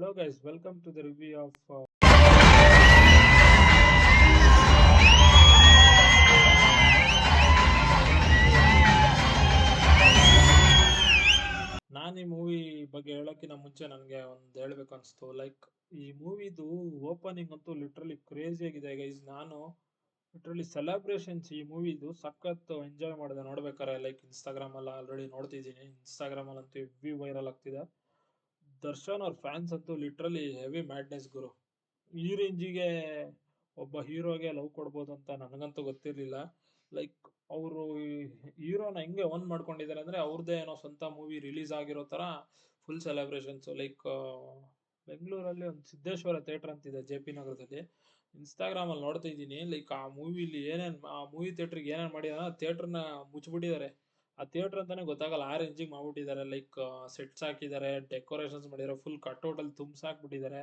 Hello guys, welcome to the review of ನಾನು ಈ movie ಬಗ್ಗೆ ಹೇಳೋಕ್ಕಿಂತ ಮುಂಚೆ ನನಗೆ ಒಂದು ಹೇಳಬೇಕು ಅನಿಸ್ತು. ಲೈಕ್ ಈ ಮೂವಿದು ಓಪನಿಂಗ್ ಅಂತೂ ಲಿಟ್ರಲಿ ಕ್ರೇಜಿ ಆಗಿದೆ ಗೈಸ್. ನಾನು ಲಿಟ್ರಲಿ ಸೆಲೆಬ್ರೇಷನ್ಸ್ ಈ ಮೂವಿದು ಸಖತ್ ಎಂಜಾಯ್ ಮಾಡಿದೆ ನೋಡ್ಬೇಕಾರೆ. ಲೈಕ್ ಇನ್ಸ್ಟಾಗ್ರಾಮಲ್ಲಿ ಆಲ್ರೆಡಿ ನೋಡ್ತಿದ್ದೀನಿ, ಇನ್ಸ್ಟಾಗ್ರಾಮಲ್ಲಿ ಅಂತೂ ಹೆವಿ ವೈರಲ್ ಆಗ್ತಿದೆ. ದರ್ಶನ್ ಅವ್ರ ಫ್ಯಾನ್ಸ್ ಅಂತೂ ಲಿಟ್ರಲಿ ಹೆವಿ ಮ್ಯಾಡ್ನೆಸ್ ಗುರು. ಈ ರೇಂಜಿಗೆ ಒಬ್ಬ ಹೀರೋಗೆ ಲವ್ ಕೊಡ್ಬೋದು ಅಂತ ನನಗಂತೂ ಗೊತ್ತಿರಲಿಲ್ಲ. ಲೈಕ್ ಅವರು ಹೀರೋನ ಹೆಂಗೆ ಓನ್ ಮಾಡ್ಕೊಂಡಿದ್ದಾರೆ ಅಂದ್ರೆ ಅವ್ರದ್ದೇ ಏನೋ ಸ್ವಂತ ಮೂವಿ ರಿಲೀಸ್ ಆಗಿರೋ ತರ ಫುಲ್ ಸೆಲೆಬ್ರೇಷನ್ಸ್. ಲೈಕ್ ಬೆಂಗಳೂರಲ್ಲಿ ಒಂದು ಸಿದ್ದೇಶ್ವರ ಥಿಯೇಟರ್ ಅಂತಿದೆ JP ನಗರದಲ್ಲಿ. ಇನ್ಸ್ಟಾಗ್ರಾಮ್ ಅಲ್ಲಿ ನೋಡ್ತಾ ಇದ್ದೀನಿ. ಲೈಕ್ ಆ ಮೂವಿಲಿ ಆ ಮೂವಿ ಥಿಯೇಟರ್ಗೆ ಏನೇನ್ ಮಾಡಿದಾರೆ ಆ ಥಿಯೇಟರ್ನ ಮುಚ್ಚಿಬಿಟ್ಟಿದ್ದಾರೆ. ಆ ಥಿಯೇಟರ್ ಅಂತಾನೆ ಗೊತ್ತಾಗಲ್ಲ ಆ ರೇಂಜಿಗೆ ಮಾಡ್ಬಿಟ್ಟಿದ್ದಾರೆ. ಲೈಕ್ ಸೆಟ್ಸ್ ಹಾಕಿದ್ದಾರೆ, ಡೆಕೋರೇಷನ್ಸ್ ಮಾಡಿದ್ದಾರೆ, ಫುಲ್ ಕಟ್ಔಟ್ ಅಲ್ಲಿ ತುಂಬಿಸಾಕ್ಬಿಟ್ಟಿದ್ದಾರೆ.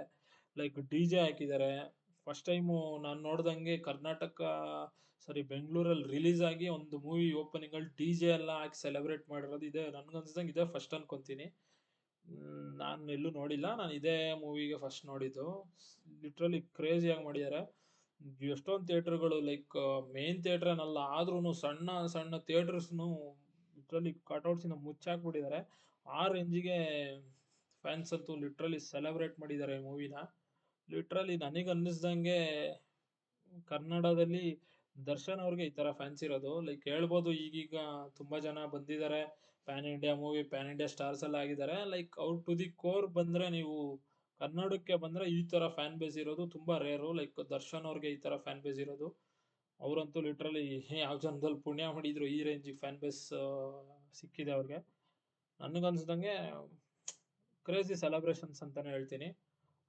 ಲೈಕ್ DJ ಹಾಕಿದ್ದಾರೆ. ಫಸ್ಟ್ ಟೈಮು ನಾನು ನೋಡ್ದಂಗೆ ಬೆಂಗಳೂರಲ್ಲಿ ರಿಲೀಸ್ ಆಗಿ ಒಂದು ಮೂವಿ ಓಪನಿಂಗ್ ಅಲ್ಲಿ DJ ಎಲ್ಲ ಹಾಕಿ ಸೆಲೆಬ್ರೇಟ್ ಮಾಡಿರೋದು ಇದೆ. ನನ್ಗನ್ಸ್ದಂಗೆ ಇದೆ ಫಸ್ಟ್ ಅನ್ಕೊಂತೀನಿ. ನಾನು ಎಲ್ಲೂ ನೋಡಿಲ್ಲ, ನಾನು ಇದೇ ಮೂವಿಗೆ ಫಸ್ಟ್ ನೋಡಿದ್ದು. ಲಿಟ್ರಲಿ ಕ್ರೇಜಿ ಆಗಿ ಮಾಡಿದ್ದಾರೆ. ಎಷ್ಟೊಂದು ಥಿಯೇಟರ್ಗಳು ಲೈಕ್ ಮೇನ್ ಥಿಯೇಟರ್ ಏನಲ್ಲ ಆದ್ರೂ ಸಣ್ಣ ಸಣ್ಣ ಥಿಯೇಟರ್ಸ್ನು ಲಿಟ್ರಲಿ ಕಟ್ಔಟ್ಸ್ ಇಂದ ಮುಚ್ಚಾಕ್ಬಿಟ್ಟಿದ್ದಾರೆ. ಆ ರೇಂಜಿಗೆ ಫ್ಯಾನ್ಸ್ ಅಂತೂ ಲಿಟ್ರಲಿ ಸೆಲೆಬ್ರೇಟ್ ಮಾಡಿದ್ದಾರೆ ಈ ಮೂವಿನ. ಲಿಟ್ರಲಿ ನನಗೆ ಅನ್ನಿಸ್ದಂಗೆ ಕನ್ನಡದಲ್ಲಿ ದರ್ಶನ್ ಅವ್ರಿಗೆ ಈ ತರ ಫ್ಯಾನ್ಸ್ ಇರೋದು. ಲೈಕ್ ಹೇಳ್ಬೋದು ಈಗೀಗ ತುಂಬಾ ಜನ ಬಂದಿದ್ದಾರೆ, pan India movie, pan India stars ಎಲ್ಲ ಆಗಿದ್ದಾರೆ. Like out to the core ಬಂದ್ರೆ, ನೀವು ಕನ್ನಡಕ್ಕೆ ಬಂದ್ರೆ ಈ ತರ ಫ್ಯಾನ್ ಬೇಸ್ ಇರೋದು ತುಂಬಾ ರೇರು. ಲೈಕ್ ದರ್ಶನ್ ಅವ್ರಿಗೆ ಈ ತರ ಫ್ಯಾನ್ ಬೇಸ್ ಇರೋದು. ಅವರಂತೂ ಲಿಟ್ರಲಿ ಯಾವ ಜನದಲ್ಲಿ ಪುಣ್ಯ ಮಾಡಿದ್ರು ಈ ರೇಂಜಿಗೆ ಫ್ಯಾನ್ ಬೇಸ್ ಸಿಕ್ಕಿದೆ ಅವ್ರಿಗೆ. ನನಗನ್ಸ್ದಂಗೆ ಕ್ರೇಜಿ ಸೆಲೆಬ್ರೇಷನ್ಸ್ ಅಂತಾನೆ ಹೇಳ್ತೀನಿ.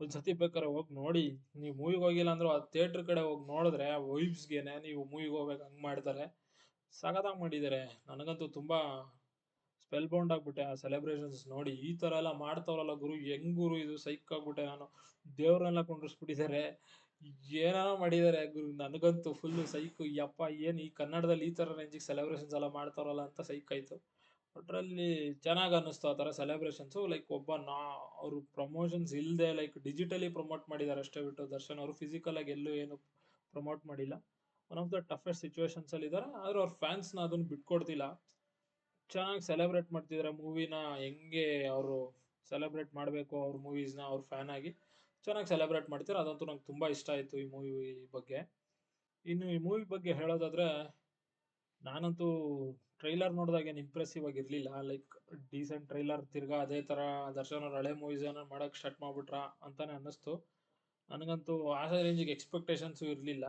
ಒಂದ್ಸತಿ ಬೇಕಾದ್ರೆ ಹೋಗಿ ನೋಡಿ. ನೀವು ಮೂವಿಗೆ ಹೋಗಿಲ್ಲ ಅಂದ್ರೂ ಆ ಥಿಯೇಟರ್ ಕಡೆ ಹೋಗಿ ನೋಡಿದ್ರೆ ಆ ವೈಬ್ಸ್ಗೆನೆ ನೀವು ಮೂವಿಗೆ ಹೋಗ್ಬೇಕು ಹಂಗ್ ಮಾಡ್ತಾರೆ. ಸಖತ್ತಾಗಿ ಮಾಡಿದ್ದಾರೆ. ನನಗಂತೂ ತುಂಬಾ ಸ್ಪೆಲ್ ಬೌಂಡ್ ಆಗ್ಬಿಟ್ಟೆ ಆ ಸೆಲೆಬ್ರೇಷನ್ಸ್ ನೋಡಿ. ಈ ತರ ಎಲ್ಲ ಮಾಡ್ತಾವ್ರಲ್ಲ ಗುರು, ಹೆಂಗ್ ಗುರು ಇದು, ಸೈಕ್ ಆಗ್ಬಿಟ್ಟೆ ನಾನು. ದೇವ್ರನ್ನೆಲ್ಲ ಕುಂಡ್ರಿಸ್ಬಿಟ್ಟಿದ್ದಾರೆ, ಏನಾರ ಮಾಡಿದ್ದಾರೆ ಗುರು. ನನಗಂತೂ ಫುಲ್ ಸೈಕ್. ಯಪ್ಪ, ಏನ್ ಈ ಕನ್ನಡದಲ್ಲಿ ಈ ತರ ರೇಂಜಿಗೆ ಸೆಲೆಬ್ರೇಷನ್ಸ್ ಎಲ್ಲ ಮಾಡ್ತಾವ್ರಲ್ಲ ಅಂತ ಸೈಕ್ ಆಯ್ತು. ಒಟ್ರಲ್ಲಿ ಚೆನ್ನಾಗಿ ಅನ್ನಿಸ್ತು ಆ ಥರ ಸೆಲೆಬ್ರೇಷನ್ಸು. ಲೈಕ್ ಅವರು ಪ್ರಮೋಷನ್ಸ್ ಇಲ್ಲದೆ ಲೈಕ್ ಡಿಜಿಟಲಿ ಪ್ರಮೋಟ್ ಮಾಡಿದ್ದಾರೆ ಅಷ್ಟೇ ಬಿಟ್ಟು, ದರ್ಶನ್ ಅವರು ಫಿಸಿಕಲ್ ಆಗಿ ಎಲ್ಲೂ ಏನು ಪ್ರಮೋಟ್ ಮಾಡಿಲ್ಲ. One of the toughest situations ಅಲ್ಲಿ ಇದ್ದಾರೆ, ಆದ್ರೆ ಅವ್ರ ಫ್ಯಾನ್ಸ್ನ ಅದನ್ನ ಬಿಟ್ಕೊಡ್ತಿಲ್ಲ. ಚೆನ್ನಾಗಿ ಸೆಲೆಬ್ರೇಟ್ ಮಾಡ್ತಿದ್ದಾರೆ ಮೂವಿನ. ಹೆಂಗೆ ಅವರು ಸೆಲೆಬ್ರೇಟ್ ಮಾಡಬೇಕು ಅವ್ರ ಮೂವೀಸ್ನ, ಅವ್ರ ಫ್ಯಾನ್ ಆಗಿ ಚೆನ್ನಾಗಿ ಸೆಲೆಬ್ರೇಟ್ ಮಾಡ್ತಾರೆ. ಅದಂತೂ ನಂಗೆ ತುಂಬಾ ಇಷ್ಟ ಆಯ್ತು ಈ ಮೂವಿ ಬಗ್ಗೆ. ಇನ್ನು ಈ ಮೂವಿ ಬಗ್ಗೆ ಹೇಳೋದಾದ್ರೆ, ನಾನಂತೂ ಟ್ರೈಲರ್ ನೋಡಿದಾಗ ಏನು ಇಂಪ್ರೆಸಿವ್ ಆಗಿರ್ಲಿಲ್ಲ. ಲೈಕ್ ಡೀಸೆಂಟ್ ಟ್ರೈಲರ್, ತಿರ್ಗಾ ಅದೇ ತರ ದರ್ಶನ್ ಅವ್ರ ಹಳೆ ಮೂವೀಸ್ ಏನೋ ಮಾಡಕ್ ಸ್ಟಾರ್ಟ್ ಮಾಡ್ಬಿಟ್ರ ಅಂತಾನೆ ಅನ್ನಿಸ್ತು. ನನಗಂತೂ ಆ ರೇಂಜಿಗೆ ಎಕ್ಸ್ಪೆಕ್ಟೇಷನ್ಸ್ ಇರಲಿಲ್ಲ.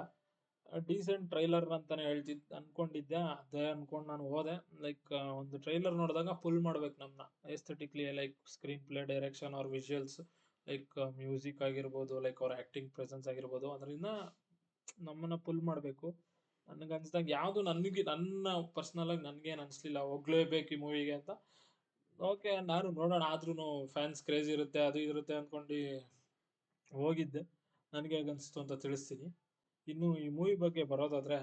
ಡೀಸೆಂಟ್ ಟ್ರೈಲರ್ ಅಂತಾನೆ ಅನ್ಕೊಂಡಿದ್ದೆ. ಅದೇ ಅನ್ಕೊಂಡು ನಾನು ಹೋದೆ. ಲೈಕ್ ಒಂದು ಟ್ರೈಲರ್ ನೋಡಿದಾಗ ಪುಲ್ ಮಾಡ್ಬೇಕು ನಮ್ನ ಎಸ್ಥೆಟಿಕ್ಲಿ. ಲೈಕ್ ಸ್ಕ್ರೀನ್ ಪ್ಲೇ, ಡೈರೆಕ್ಷನ್, ಅವ್ರ ವಿಜುವಲ್ಸ್, ಲೈಕ್ ಮ್ಯೂಸಿಕ್ ಆಗಿರ್ಬೋದು, ಲೈಕ್ ಅವ್ರ ಆಕ್ಟಿಂಗ್ ಪ್ರೆಸೆನ್ಸ್ ಆಗಿರ್ಬೋದು, ಅದರಿಂದ ನಮ್ಮನ್ನ ಪುಲ್ ಮಾಡಬೇಕು. ನನಗನ್ಸ್ದಾಗ ಯಾವುದು ನನ್ನ ಪರ್ಸನಲ್ ಆಗಿ ನನ್ಗೇನು ಅನ್ಸ್ಲಿಲ್ಲ ಹೋಗ್ಲೇಬೇಕು ಈ ಮೂವಿಗೆ ಅಂತ. ಓಕೆ, ನಾನು ನೋಡೋಣ, ಆದ್ರೂ ಫ್ಯಾನ್ಸ್ ಕ್ರೇಜ್ ಇರುತ್ತೆ ಅದು ಇರುತ್ತೆ ಅಂದ್ಕೊಂಡು ಹೋಗಿದ್ದೆ. ನನಗೆ ಹೇಗನ್ಸ್ತು ಅಂತ ತಿಳಿಸ್ತೀನಿ. ಇನ್ನು ಈ ಮೂವಿ ಬಗ್ಗೆ ಬರೋದಾದ್ರೆ,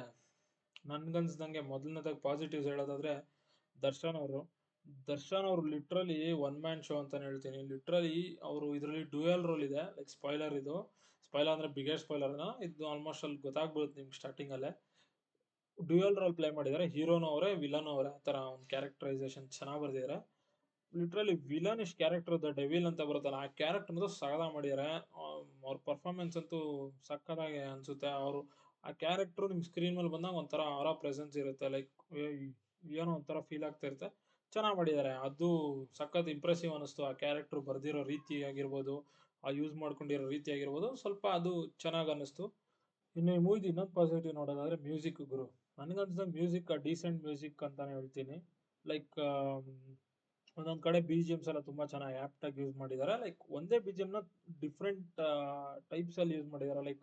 ನನ್ಗನ್ಸ್ದಂಗೆ ಮೊದಲನೇದಾಗಿ ಪಾಸಿಟಿವ್ಸ್ ಹೇಳೋದಾದ್ರೆ, ದರ್ಶನ್ ಅವರು ಲಿಟ್ರಲಿ ಒನ್ ಮ್ಯಾನ್ ಶೋ ಅಂತಾನೆ ಹೇಳ್ತೀನಿ. ಲಿಟ್ರಲಿ ಅವರು ಇದರಲ್ಲಿ ಡ್ಯೂಯಲ್ ರೋಲ್ ಇದೆ. ಲೈಕ್ ಸ್ಪಾಯ್ಲರ್ ಅಂದ್ರೆ ಬಿಗ್ಗೆಸ್ಟ್ ಸ್ಪಾಯ್ಲರ್ ಇದು. ಆಲ್ಮೋಸ್ಟ್ ಅಲ್ಲಿ ಗೊತ್ತಾಗ್ಬಿಡುತ್ತೆ ನಿಮ್ಗೆ ಸ್ಟಾರ್ಟಿಂಗ್ ಅಲ್ಲೇ. ಡ್ಯೂಯಲ್ ರೋಲ್ ಪ್ಲೇ ಮಾಡಿದ್ದಾರೆ. ಹೀರೋನು ಅವರೇ, ವಿಲನ್ ಅವರೇ. ಆ ತರ ಒಂದು ಕ್ಯಾರೆಕ್ಟರೈಸೇಷನ್ ಚೆನ್ನಾಗಿ ಬರ್ದಿದ್ದಾರೆ. ಲಿಟ್ರಲಿ ವಿಲನ್ ಇಷ್ಟು ಕ್ಯಾರೆಕ್ಟರ್, ದ ಡೆವಿಲ್ ಅಂತ ಬರುತ್ತಲ್ಲ, ಆ ಕ್ಯಾರೆಕ್ಟರ್ ಸಗದ ಮಾಡಿದ್ದಾರೆ. ಅವ್ರ ಪರ್ಫಾರ್ಮೆನ್ಸ್ ಅಂತೂ ಸಕ್ಕದಾಗಿ ಅನ್ಸುತ್ತೆ. ಅವರು ಆ ಕ್ಯಾರೆಕ್ಟರ್ ನಿಮ್ ಸ್ಕ್ರೀನ್ ಮೇಲೆ ಬಂದಾಗ ಒಂಥರ ಅವರ ಪ್ರೆಸೆನ್ಸ್ ಇರುತ್ತೆ. ಲೈಕ್ ಏನೋ ಒಂಥರ ಫೀಲ್ ಆಗ್ತಾ ಇರುತ್ತೆ. ಚೆನ್ನಾಗಿ ಮಾಡಿದ್ದಾರೆ. ಅದು ಸಖತ್ ಇಂಪ್ರೆಸಿವ್ ಅನಿಸ್ತು. ಆ ಕ್ಯಾರೆಕ್ಟರ್ ಬರ್ದಿರೋ ರೀತಿ ಆಗಿರ್ಬೋದು, ಆ ಯೂಸ್ ಮಾಡ್ಕೊಂಡಿರೋ ರೀತಿ ಆಗಿರ್ಬೋದು, ಸ್ವಲ್ಪ ಅದು ಚೆನ್ನಾಗಿ ಅನ್ನಿಸ್ತು. ಇನ್ನು ಈ ಮೂವಿದು ಇನ್ನೊಂದು ಪಾಸಿಟಿವ್ ನೋಡೋದಾದ್ರೆ ಮ್ಯೂಸಿಕ್ ಗುರು. ನನಗನ್ಸಿದಂಗೆ ಮ್ಯೂಸಿಕ್ ಡೀಸೆಂಟ್ ಮ್ಯೂಸಿಕ್ ಅಂತಾನೆ ಹೇಳ್ತೀನಿ. ಲೈಕ್ ಒಂದೊಂದ್ ಕಡೆ BGMs ಎಲ್ಲ ತುಂಬಾ ಚೆನ್ನಾಗಿ ಆಪ್ಟ್ ಆಗಿ ಯೂಸ್ ಮಾಡಿದ್ದಾರೆ. ಲೈಕ್ ಒಂದೇ BGM ನ ಡಿಫ್ರೆಂಟ್ ಟೈಪ್ಸ್ ಅಲ್ಲಿ ಯೂಸ್ ಮಾಡಿದ್ದಾರೆ. ಲೈಕ್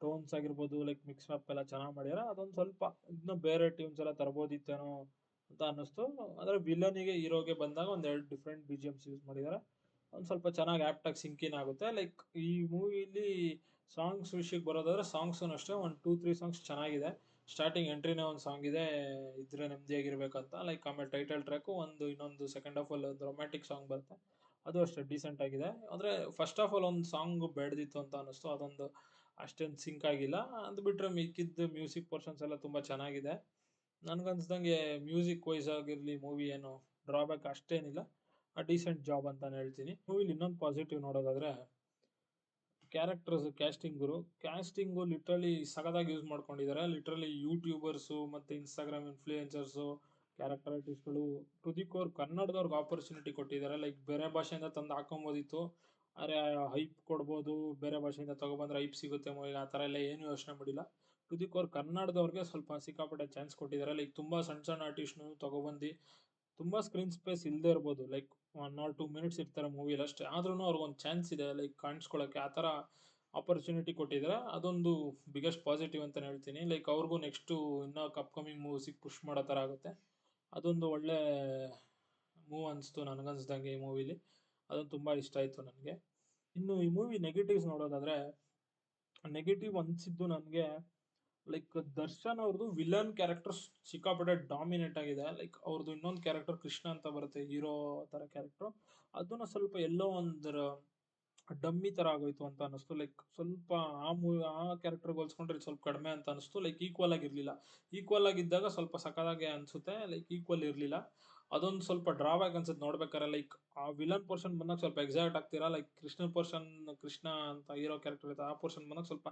ಟೋನ್ಸ್ ಆಗಿರ್ಬೋದು, ಲೈಕ್ ಮಿಕ್ಸ್ ಅಪ್ ಎಲ್ಲ ಚೆನ್ನಾಗಿ ಮಾಡಿದ್ದಾರೆ. ಅದೊಂದು ಸ್ವಲ್ಪ ಇನ್ನು ಬೇರೆ ಟ್ಯೂನ್ಸ್ ಎಲ್ಲ ತರಬೋದಿತ್ತೇನೋ ಅಂತ ಅನ್ನಿಸ್ತು. ಆದ್ರೆ ವಿಲನಿಗೆ ಹೀರೋಗೆ ಬಂದಾಗ ಒಂದೆರಡು ಡಿಫ್ರೆಂಟ್ BGMs ಯೂಸ್ ಮಾಡಿದ್ದಾರೆ. ಒಂದು ಸ್ವಲ್ಪ ಚೆನ್ನಾಗಿ ಆಪ್ಟ್ ಆಗಿ ಸಿಂಕ್ ಇನ್ ಆಗುತ್ತೆ. ಲೈಕ್ ಈ ಮೂವಿಲಿ ಸಾಂಗ್ಸ್ ವಿಷಯಕ್ಕೆ ಬರೋದಾದ್ರೆ, ಸಾಂಗ್ಸ್ ಅಷ್ಟೇ ಒಂದು 2-3 ಸಾಂಗ್ಸ್ ಚೆನ್ನಾಗಿದೆ. ಸ್ಟಾರ್ಟಿಂಗ್ ಎಂಟ್ರಿನೇ ಒಂದು ಸಾಂಗ್ ಇದೆ, ಇದ್ರೆ ನೆಮ್ಮದಿಯಾಗಿರ್ಬೇಕಂತ. ಲೈಕ್ ಆಮೇಲೆ ಟೈಟಲ್ ಟ್ರ್ಯಾಕು ಇನ್ನೊಂದು ಸೆಕೆಂಡ್ ಹಾಫ್ ಅಲ್ಲಿ ಒಂದು ರೊಮ್ಯಾಂಟಿಕ್ ಸಾಂಗ್ ಬರುತ್ತೆ. ಅದು ಅಷ್ಟೇ ಡೀಸೆಂಟ್ ಆಗಿದೆ. ಅಂದ್ರೆ ಫಸ್ಟ್ ಆಫ್ ಆಲ್ ಒಂದು ಸಾಂಗ್ ಬೇಡದಿತ್ತು ಅಂತ ಅನಿಸ್ತು. ಅದೊಂದು ಅಷ್ಟೇನು ಸಿಂಕ್ ಆಗಿಲ್ಲ. ಅದು ಬಿಟ್ರೆ ಮಿಕ್ಕಿದ್ದು ಮ್ಯೂಸಿಕ್ ಪೋರ್ಷನ್ಸ್ ಎಲ್ಲ ತುಂಬಾ ಚೆನ್ನಾಗಿದೆ. ನನ್ಗನ್ಸ್ದಂಗೆ ಮ್ಯೂಸಿಕ್ ವೈಸ್ ಆಗಿರ್ಲಿ ಮೂವಿ ಏನು ಡ್ರಾಬ್ಯಾಕ್ ಅಷ್ಟೇನಿಲ್ಲ. ಡೀಸೆಂಟ್ ಜಾಬ್ ಅಂತಾನೆ ಹೇಳ್ತೀನಿ. ಮೂವಿಲಿ ಇನ್ನೊಂದು ಪಾಸಿಟಿವ್ ನೋಡೋದಾದ್ರೆ ಕ್ಯಾರೆಕ್ಟರ್ಸ್ ಕ್ಯಾಸ್ಟಿಂಗು ಲಿಟ್ರಲಿ ಸಖತ್ತಾಗಿ ಯೂಸ್ ಮಾಡ್ಕೊಂಡಿದ್ದಾರೆ. ಲಿಟ್ರಲಿ ಯೂಟ್ಯೂಬರ್ಸು ಮತ್ತೆ ಇನ್ಸ್ಟಾಗ್ರಾಮ್ ಇನ್ಫ್ಲೂಯೆನ್ಸರ್ಸು, ಕ್ಯಾರೆಕ್ಟರ್ ಆರ್ಟಿಸ್ಟ್‌ಗಳು ತುದಿಕ್ ಅವ್ರು ಕನ್ನಡದವ್ರಿಗೆ ಆಪರ್ಚುನಿಟಿ ಕೊಟ್ಟಿದ್ದಾರೆ. ಲೈಕ್ ಬೇರೆ ಭಾಷೆಯಿಂದ ತಂದು ಹಾಕೊಂಬೋದಿತ್ತು. ಆದ್ರೆ ಹೈಪ್ ಕೊಡ್ಬೋದು, ಬೇರೆ ಭಾಷೆಯಿಂದ ತಗೊಬಂದ್ರೆ ಹೈಪ್ ಸಿಗುತ್ತೆ ಮೂವಿಗೆ ಆ ಥರ ಎಲ್ಲ ಏನು ಯೋಚನೆ ಮಾಡಿಲ್ಲ. ತುದಿಕ್ ಅವ್ರು ಕನ್ನಡದವ್ರಿಗೆ ಸ್ವಲ್ಪ ಸಿಕ್ಕಾಪಟ್ಟೆ ಚಾನ್ಸ್ ಕೊಟ್ಟಿದ್ದಾರೆ. ಲೈಕ್ ತುಂಬಾ ಸಣ್ಣ ಸಣ್ಣ ಆರ್ಟಿಸ್ಟ್‌ನು ತಗೊಬಂದು ತುಂಬಾ ಸ್ಕ್ರೀನ್ ಸ್ಪೇಸ್ ಇಲ್ಲದೆ ಇರ್ಬೋದು. ಲೈಕ್ 1 ಆರ್ 2 ಮಿನಿಟ್ಸ್ ಇರ್ತಾರೆ ಮೂವಿಲಿ ಅಷ್ಟೇ. ಆದ್ರೂನು ಅವ್ರಿಗೊಂದು ಚಾನ್ಸ್ ಇದೆ ಲೈಕ್ ಕಾಣಿಸ್ಕೊಳ್ಳೋಕೆ. ಆ ಥರ ಆಪರ್ಚುನಿಟಿ ಕೊಟ್ಟಿದ್ದಾರೆ. ಅದೊಂದು ಬಿಗ್ಗೆಸ್ಟ್ ಪಾಸಿಟಿವ್ ಅಂತಾನೆ ಹೇಳ್ತೀನಿ. ಲೈಕ್ ಅವ್ರಿಗೂ ನೆಕ್ಸ್ಟು ಇನ್ನ ಅಪ್ಕಮಿಂಗ್ ಮೂವೀಸಿಗೆ ಪುಷ್ ಮಾಡೋ ಥರ ಆಗುತ್ತೆ. ಅದೊಂದು ಒಳ್ಳೆ ಮೂವ್ ಅನ್ಸ್ತು ನನಗನ್ಸ್ದಂಗೆ ಈ ಮೂವಿಲಿ. ಅದೊಂದು ತುಂಬಾ ಇಷ್ಟ ಆಯ್ತು ನನಗೆ. ಇನ್ನು ಈ ಮೂವಿ ನೆಗೆಟಿವ್ಸ್ ನೋಡೋದಾದ್ರೆ, ನೆಗೆಟಿವ್ ಅನ್ಸಿದ್ದು ನನ್ಗೆ ಲೈಕ್ ದರ್ಶನ್ ಅವ್ರದ್ದು ವಿಲನ್ ಕ್ಯಾರೆಕ್ಟರ್ ಸಿಕ್ಕಾಪಟ್ಟೆ ಡಾಮಿನೇಟ್ ಆಗಿದೆ. ಲೈಕ್ ಅವ್ರದ್ದು ಇನ್ನೊಂದು ಕ್ಯಾರೆಕ್ಟರ್ ಕೃಷ್ಣ ಅಂತ ಬರುತ್ತೆ ಹೀರೋ ತರ ಕ್ಯಾರೆಕ್ಟರ್. ಅದನ್ನ ಸ್ವಲ್ಪ ಎಲ್ಲೋ ಒಂದರ ಡಮ್ಮಿ ತರ ಆಗೋಯ್ತು ಅಂತ ಅನಿಸ್ತು. ಲೈಕ್ ಸ್ವಲ್ಪ ಆ ಕ್ಯಾರೆಕ್ಟರ್ ಹೋಲ್ಸ್ಕೊಂಡ್ರೆ ಇದು ಸ್ವಲ್ಪ ಕಡಿಮೆ ಅಂತ ಅನಿಸ್ತು. Like equal ಆಗಿರ್ಲಿಲ್ಲ. ಈಕ್ವಲ್ ಆಗಿದ್ದಾಗ ಸ್ವಲ್ಪ ಸಖತ್ತಾಗಿ ಅನ್ಸುತ್ತೆ. ಲೈಕ್ ಈಕ್ವಲ್ ಇರ್ಲಿಲ್ಲ. ಅದೊಂದು ಸ್ವಲ್ಪ ಡ್ರಾಬ್ಯಾಕ್ ಅನ್ಸುತ್ತೆ ನೋಡ್ಬೇಕಾರೆ. ಲೈಕ್ ಆ ವಿಲನ್ ಪೋರ್ಷನ್ ಬಂದಾಗ ಸ್ವಲ್ಪ ಎಕ್ಸೈಟ್ ಆಗ್ತೀರಾ. ಲೈಕ್ ಕೃಷ್ಣ ಅಂತ ಹೀರೋ ಕ್ಯಾರೆಕ್ಟರ್ ಇರುತ್ತೆ. ಆ ಪೋರ್ಷನ್ ಬಂದಾಗ ಸ್ವಲ್ಪ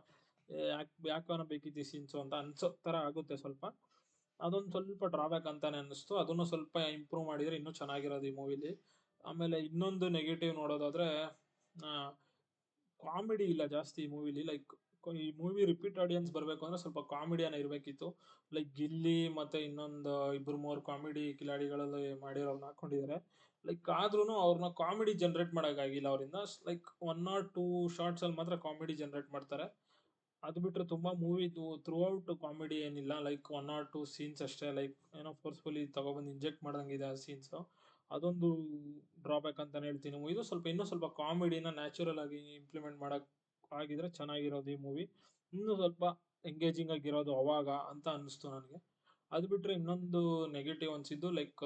ಯಾಕನ ಬೇಕಿತ್ತು ಈ ಸೀನ್ಸು ಅಂತ ಅನ್ಸೋ ತರ ಆಗುತ್ತೆ ಸ್ವಲ್ಪ. ಅದೊಂದು ಸ್ವಲ್ಪ ಡ್ರಾಬ್ಯಾಕ್ ಅಂತಾನೆ ಅನ್ನಿಸ್ತು. ಅದನ್ನು ಸ್ವಲ್ಪ ಇಂಪ್ರೂವ್ ಮಾಡಿದ್ರೆ ಇನ್ನೂ ಚೆನ್ನಾಗಿರೋದು ಈ ಮೂವಿಲಿ. ಆಮೇಲೆ ಇನ್ನೊಂದು ನೆಗೆಟಿವ್ ನೋಡೋದಾದ್ರೆ ಆ ಕಾಮಿಡಿ ಇಲ್ಲ ಜಾಸ್ತಿ ಈ ಮೂವಿಲಿ. ಲೈಕ್ ಈ ಮೂವಿ ರಿಪೀಟ್ ಆಡಿಯನ್ಸ್ ಬರ್ಬೇಕು ಅಂದ್ರೆ ಸ್ವಲ್ಪ ಕಾಮಿಡಿಯನ್ನ ಇರ್ಬೇಕಿತ್ತು. ಲೈಕ್ ಗಿಲ್ಲಿ ಮತ್ತೆ ಇನ್ನೊಂದು ಇಬ್ರು ಮೂವರು ಕಾಮಿಡಿ ಕಿಲಾಡಿಗಳಲ್ಲಿ ಮಾಡಿರೋರ್ನ ಹಾಕೊಂಡಿದ್ದಾರೆ. ಲೈಕ್ ಆದ್ರೂನು ಅವ್ರನ್ನ ಕಾಮಿಡಿ ಜನರೇಟ್ ಮಾಡಕ್ಕಾಗಿಲ್ಲ ಅವರಿಂದ. ಲೈಕ್ 1 ಆರ್ 2 ಶಾರ್ಟ್ಸ್ ಅಲ್ಲಿ ಮಾತ್ರ ಕಾಮಿಡಿ ಜನರೇಟ್ ಮಾಡ್ತಾರೆ. ಅದು ಬಿಟ್ರೆ ತುಂಬಾ ಮೂವಿದು ಥ್ರೂ ಔಟ್ ಕಾಮಿಡಿ ಏನಿಲ್ಲ. ಲೈಕ್ 1 ಆರ್ 2 ಸೀನ್ಸ್ ಅಷ್ಟೇ. ಲೈಕ್ ಏನೋ ಫೋರ್ಸ್‌ಫುಲಿ ತಗೊಬಂದು ಇಂಜೆಕ್ಟ್ ಮಾಡ್ದಂಗಿದೆ ಆ ಸೀನ್ಸು. ಅದೊಂದು ಡ್ರಾಬ್ಯಾಕ್ ಅಂತಾನೆ ಹೇಳ್ತೀನಿ. ಇದು ಸ್ವಲ್ಪ ಇನ್ನೂ ಸ್ವಲ್ಪ ಕಾಮಿಡಿನ ನ್ಯಾಚುರಲ್ ಆಗಿ ಇಂಪ್ಲಿಮೆಂಟ್ ಮಾಡಕ್ ಆಗಿದ್ರೆ ಚೆನ್ನಾಗಿರೋದು ಈ ಮೂವಿ. ಇನ್ನೂ ಸ್ವಲ್ಪ ಎಂಗೇಜಿಂಗ್ ಆಗಿರೋದು ಅವಾಗ ಅಂತ ಅನ್ನಿಸ್ತು ನನಗೆ. ಅದು ಬಿಟ್ರೆ ಇನ್ನೊಂದು ನೆಗೆಟಿವ್ ಅನ್ಸಿದ್ದು like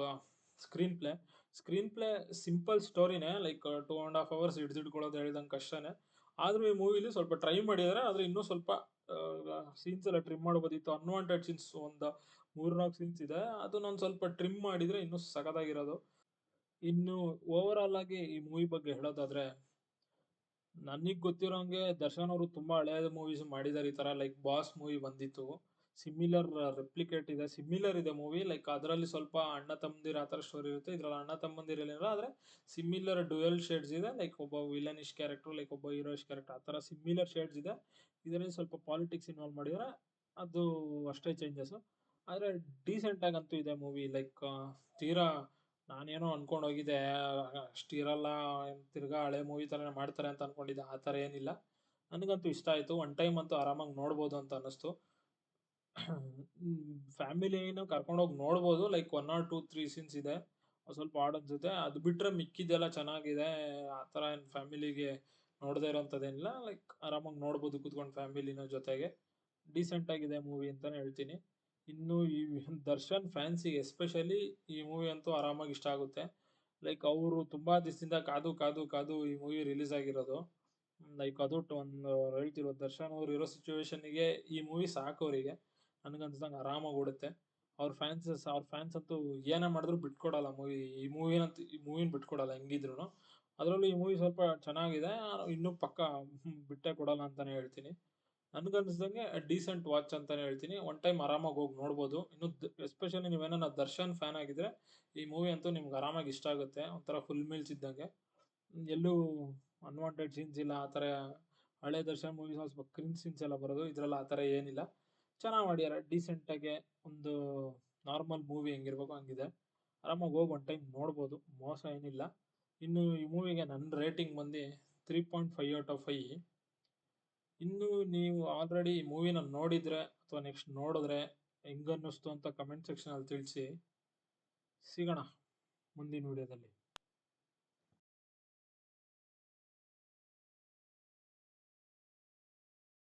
screenplay. Screenplay simple ಸ್ಟೋರಿನೇ ಲೈಕ್ 2 1/2 ಅವರ್ಸ್ ಹಿಡಿದಿಟ್ಕೊಳ್ಳೋದು ಹೇಳ್ದಂಗೆ ಕಷ್ಟನೇ. ಆದ್ರೂ ಈ ಮೂವಿಲಿ ಸ್ವಲ್ಪ ಟ್ರೈ ಮಾಡಿದ್ದಾರೆ. ಆದ್ರೆ ಇನ್ನೂ ಸ್ವಲ್ಪ ಸೀನ್ಸ್ ಎಲ್ಲ ಟ್ರಿಮ್ ಮಾಡ್ಬೋದಿತ್ತು. ಅನ್ವಾಂಟೆಡ್ ಸೀನ್ಸ್ ಒಂದು 3 4 ಸೀನ್ಸ್ ಇದೆ. ಅದನ್ನೊಂದು ಸ್ವಲ್ಪ ಟ್ರಿಮ್ ಮಾಡಿದ್ರೆ ಇನ್ನೂ ಸಖತ್ತಾಗಿರೋದು. ಇನ್ನು ಓವರ್ ಆಲ್ ಆಗಿ ಈ ಮೂವಿ ಬಗ್ಗೆ ಹೇಳೋದಾದ್ರೆ, ನನಗ್ ಗೊತ್ತಿರೋಂಗೆ ದರ್ಶನ್ ಅವರು ತುಂಬಾ ಹಳೆಯ ಮೂವೀಸ್ ಮಾಡಿದ್ದಾರೆ ಈ ತರ. ಲೈಕ್ ಬಾಸ್ ಮೂವಿ ಬಂದಿತ್ತು. ಸಿಮಿಲರ್ ರೆಪ್ಲಿಕೇಟ್ ಇದೆ. ಸಿಮಿಲರ್ ಇದೆ ಮೂವಿ. ಲೈಕ್ ಅದರಲ್ಲಿ ಸ್ವಲ್ಪ ಅಣ್ಣ ತಮ್ಮಂದಿರ ಆ ತರ ಸ್ಟೋರಿ ಇರುತ್ತೆ. ಇದ್ರಲ್ಲಿ ಅಣ್ಣ ತಮ್ಮಂದಿರ ಏನಿಲ್ಲ. ಆದ್ರೆ ಸಿಮಿಲರ್ ಡ್ಯುಯಲ್ ಶೇಡ್ಸ್ ಇದೆ. ಲೈಕ್ ಒಬ್ಬ ವಿಲನಿಶ್ ಕ್ಯಾರೆಕ್ಟರ್, ಲೈಕ್ ಒಬ್ಬ ಹೀರೋಯಿಶ್ ಕ್ಯಾರೆಕ್ಟರ್ ಆ ತರ ಸಿಮಿಲರ್ ಶೇಡ್ಸ್ ಇದೆ. ಇದರಲ್ಲಿ ಸ್ವಲ್ಪ ಪಾಲಿಟಿಕ್ಸ್ ಇನ್ವಾಲ್ವ್ ಮಾಡಿದ್ರೆ ಅದು ಅಷ್ಟೇ ಚೇಂಜಸ್. ಆದ್ರೆ ಡೀಸೆಂಟ್ ಆಗಂತೂ ಇದೆ ಮೂವಿ. ಲೈಕ್ ತೀರಾ ನಾನೇನೋ ಅನ್ಕೊಂಡ್ ಹೋಗಿದ್ದೆ ಅಷ್ಟಿರಲ್ಲ, ತಿರ್ಗಾ ಹಳೆ ಮೂವಿ ತರನೇ ಮಾಡ್ತಾರೆ ಅಂತ ಅನ್ಕೊಂಡಿದ್ದೆ. ಆ ತರ ಏನಿಲ್ಲ. ನನಗಂತೂ ಇಷ್ಟ ಆಯ್ತು. ಒನ್ ಟೈಮ್ ಅಂತೂ ಆರಾಮಾಗಿ ನೋಡ್ಬೋದು ಅಂತ ಅನ್ನಿಸ್ತು. ಫ್ಯಾಮಿಲಿನು ಕರ್ಕೊಂಡೋಗಿ ನೋಡ್ಬೋದು. ಲೈಕ್ 1 ಆರ್ 2 3 ಸೀನ್ಸ್ ಇದೆ. ಸ್ವಲ್ಪ ಆಡ್ ಅನ್ಸುತ್ತೆ. ಅದು ಬಿಟ್ರೆ ಮಿಕ್ಕಿದ್ದೆಲ್ಲ ಚೆನ್ನಾಗಿದೆ. ಆ ತರ ಏನ್ ಫ್ಯಾಮಿಲಿಗೆ ನೋಡದೇ ಇರೋಂಥದ್ದೇನಿಲ್ಲ. ಲೈಕ್ ಆರಾಮಾಗಿ ನೋಡ್ಬೋದು ಕೂತ್ಕೊಂಡು ಫ್ಯಾಮಿಲಿನ ಜೊತೆಗೆ. ಡೀಸೆಂಟ್ ಆಗಿದೆ ಮೂವಿ ಅಂತಾನೆ ಹೇಳ್ತೀನಿ. ಇನ್ನು ಈ ದರ್ಶನ್ ಫ್ಯಾನ್ಸಿಗೆ ಎಸ್ಪೆಷಲಿ ಈ ಮೂವಿ ಅಂತೂ ಆರಾಮಾಗಿ ಇಷ್ಟ ಆಗುತ್ತೆ. ಲೈಕ್ ಅವರು ತುಂಬಾ ದಿವಸದಿಂದ ಕಾದು ಕಾದು ಕಾದು ಈ ಮೂವಿ ರಿಲೀಸ್ ಆಗಿರೋದು. ಲೈಕ್ ಅದು ಒಂದು ಹೇಳ್ತಿರೋದು ದರ್ಶನ್ ಅವ್ರು ಇರೋ ಸಿಚುವೇಶನ್‌ಗೆ ಈ ಮೂವಿ ಸಾಕು ಅವರಿಗೆ. ನನ್ಗನ್ಸ್ದಂಗೆ ಆರಾಮಾಗಿ ಓಡುತ್ತೆ. ಅವ್ರ ಫ್ಯಾನ್ಸ್ ಅಂತೂ ಏನೇ ಮಾಡಿದ್ರು ಬಿಟ್ಕೊಡಲ್ಲ ಮೂವಿ. ಈ ಮೂವಿನ ಬಿಟ್ಕೊಡಲ್ಲ ಹೆಂಗಿದ್ರುನು. ಅದ್ರಲ್ಲೂ ಈ ಮೂವಿ ಸ್ವಲ್ಪ ಚೆನ್ನಾಗಿದೆ. ಇನ್ನೂ ಪಕ್ಕ ಬಿಟ್ಟೇ ಕೊಡಲ್ಲ ಅಂತಾನೆ ಹೇಳ್ತೀನಿ. ನನ್ಗನ್ಸ್ದಂಗೆ ಡೀಸೆಂಟ್ ವಾಚ್ ಅಂತಾನೆ ಹೇಳ್ತೀನಿ. ಒನ್ ಟೈಮ್ ಆರಾಮಾಗಿ ಹೋಗಿ ನೋಡ್ಬೋದು. ಇನ್ನು ಎಸ್ಪೆಷಲಿ ನೀವೇನಾನ ದರ್ಶನ್ ಫ್ಯಾನ್ ಆಗಿದ್ರೆ ಈ ಮೂವಿ ಅಂತೂ ನಿಮ್ಗೆ ಆರಾಮಾಗಿ ಇಷ್ಟ ಆಗುತ್ತೆ. ಒಂಥರ ಫುಲ್ ಮೀಲ್ಸ್ ಇದ್ದಂಗೆ. ಎಲ್ಲೂ ಅನ್ವಾಂಟೆಡ್ ಸೀನ್ಸ್ ಇಲ್ಲ. ಆ ಥರ ಹಳೆ ದರ್ಶನ್ ಮೂವೀಸ್ ಸ್ವಲ್ಪ ಕ್ರಿಂಜ್ ಸೀನ್ಸ್ ಎಲ್ಲ ಬರೋದು. ಇದ್ರಲ್ಲಿ ಆ ಥರ ಏನಿಲ್ಲ. ಚೆನ್ನಾಗಿ ಮಾಡ್ಯಾರ. ಡೀಸೆಂಟಾಗೆ ಒಂದು ನಾರ್ಮಲ್ ಮೂವಿ ಹೆಂಗಿರ್ಬೇಕೋ ಹಂಗಿದೆ. ಆರಾಮಾಗಿ ಹೋಗಿ ಒನ್ ಟೈಮ್ ನೋಡ್ಬೋದು. ಮೋಸ ಏನಿಲ್ಲ. ಇನ್ನು ಈ ಮೂವಿಗೆ ನನ್ನ ರೇಟಿಂಗ್ ಬಂದು 3.5 ಔಟ್ ಆಫ್ 5. ಇನ್ನು ನೀವು ಆಲ್ರೆಡಿ ಈ ಮೂವಿನ ನೋಡಿದ್ರೆ ಅಥವಾ ನೆಕ್ಸ್ಟ್ ನೋಡಿದ್ರೆ ಹೆಂಗನ್ನಿಸ್ತು ಅಂತ ಕಮೆಂಟ್ ಸೆಕ್ಷನ್ ಅಲ್ಲಿ ತಿಳಿಸಿ. ಸಿಗೋಣ ಮುಂದಿನ ವಿಡಿಯೋದಲ್ಲಿ.